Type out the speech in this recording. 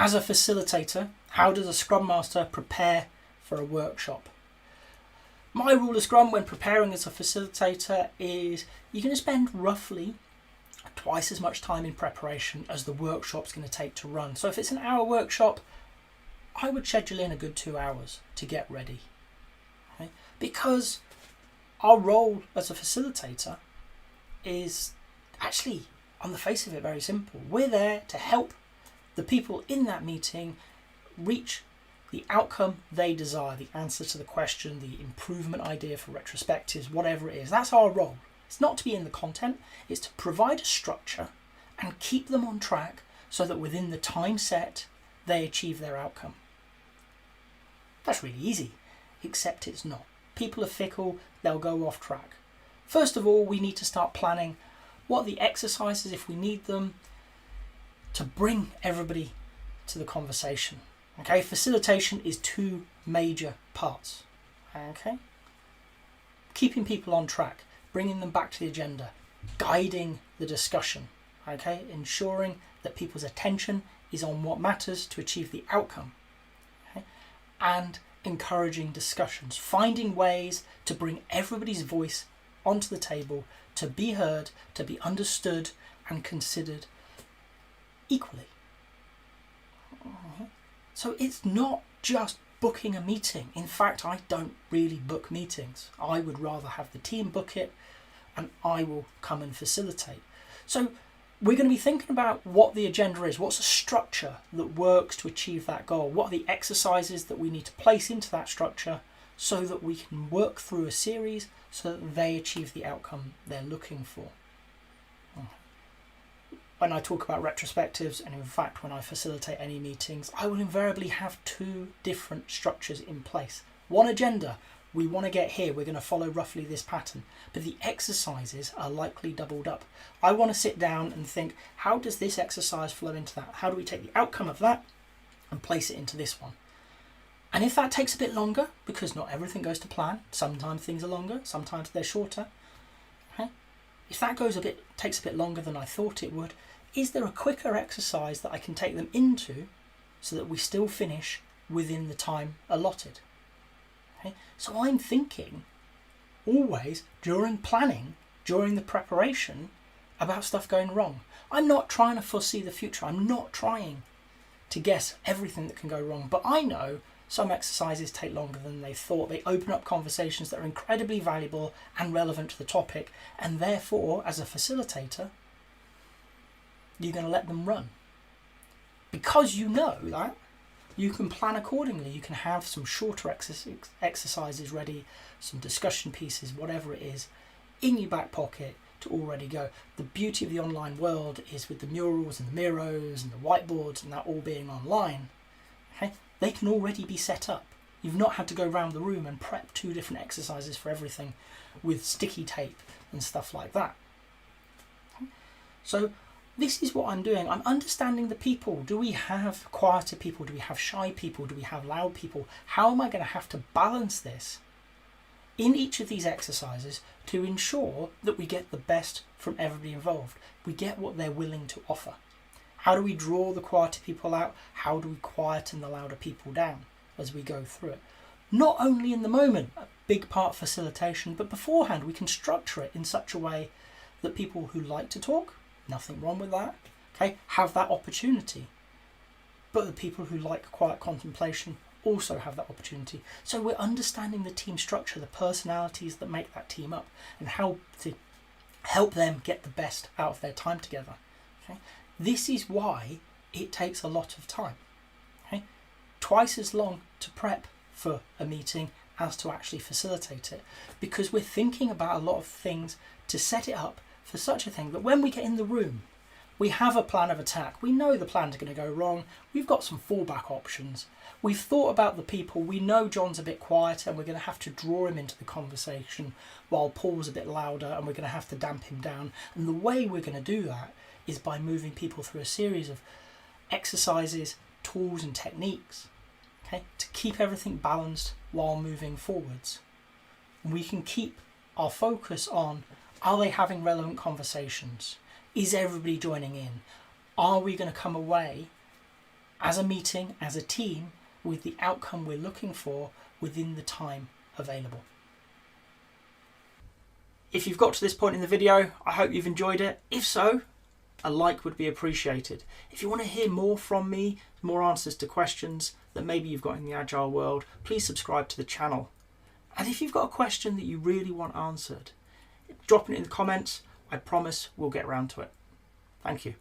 As a facilitator, how does a Scrum Master prepare for a workshop? My rule of Scrum when preparing as a facilitator is you're going to spend roughly twice as much time in preparation as the workshop's going to take to run. So if it's an hour workshop, I would schedule in a good 2 hours to get ready. Okay? Because our role as a facilitator is actually, on the face of it, very simple. We're there to help the people in that meeting reach the outcome they desire, the answer to the question, the improvement idea for retrospectives, whatever it is. That's our role. It's not to be in the content, it's to provide a structure and keep them on track so that within the time set, they achieve their outcome. That's really easy, except it's not. People are fickle, they'll go off track. First of all, we need to start planning what are the exercises, if we need them, to bring everybody to the conversation. Okay, facilitation is 2 major parts. Okay, keeping people on track, bringing them back to the agenda, guiding the discussion. Okay, ensuring that people's attention is on what matters to achieve the outcome. Okay, and encouraging discussions, finding ways to bring everybody's voice onto the table, to be heard, to be understood and considered equally. So it's not just booking a meeting. In fact, I don't really book meetings. I would rather have the team book it and I will come and facilitate. So we're going to be thinking about what the agenda is, what's a structure that works to achieve that goal, what are the exercises that we need to place into that structure so that we can work through a series so that they achieve the outcome they're looking for. When I talk about retrospectives, and in fact when I facilitate any meetings, I will invariably have 2 different structures in place. One agenda, we want to get here, we're going to follow roughly this pattern, but the exercises are likely doubled up. I want to sit down and think, how does this exercise flow into that? How do we take the outcome of that and place it into this one? And if that takes a bit longer, because not everything goes to plan, sometimes things are longer, sometimes they're shorter. Okay? If that takes a bit longer than I thought it would, is there a quicker exercise that I can take them into so that we still finish within the time allotted? Okay? So I'm thinking always during planning, during the preparation, about stuff going wrong. I'm not trying to foresee the future. I'm not trying to guess everything that can go wrong. But I know some exercises take longer than they thought. They open up conversations that are incredibly valuable and relevant to the topic. And therefore, as a facilitator, you're going to let them run. Because you know that, you can plan accordingly. You can have some shorter exercises ready, some discussion pieces, whatever it is, in your back pocket to already go. The beauty of the online world is with the murals and the Miros and the whiteboards and that all being online, okay, they can already be set up. You've not had to go around the room and prep 2 different exercises for everything with sticky tape and stuff like that. Okay? So this is what I'm doing. I'm understanding the people. Do we have quieter people? Do we have shy people? Do we have loud people? How am I going to have to balance this in each of these exercises to ensure that we get the best from everybody involved? We get what they're willing to offer. How do we draw the quieter people out? How do we quieten the louder people down as we go through it? Not only in the moment, a big part facilitation, but beforehand we can structure it in such a way that people who like to talk, nothing wrong with that, okay, have that opportunity. But the people who like quiet contemplation also have that opportunity. So we're understanding the team structure, the personalities that make that team up, and how to help them get the best out of their time together. Okay? This is why it takes a lot of time. Okay? Twice as long to prep for a meeting as to actually facilitate it, because we're thinking about a lot of things to set it up for such a thing that when we get in the room, we have a plan of attack. We know the plan's going to go wrong. We've got some fallback options. We've thought about the people. We know John's a bit quiet and we're going to have to draw him into the conversation while Paul's a bit louder and we're going to have to damp him down. And the way we're going to do that is by moving people through a series of exercises, tools and techniques, okay, to keep everything balanced while moving forwards. We can keep our focus on, are they having relevant conversations? Is everybody joining in? Are we going to come away as a meeting, as a team, with the outcome we're looking for within the time available. If you've got to this point in the video, I hope you've enjoyed it. If so, a like would be appreciated. If you want to hear more from me, more answers to questions that maybe you've got in the Agile world, please subscribe to the channel. And if you've got a question that you really want answered, drop it in the comments. I promise we'll get around to it. Thank you.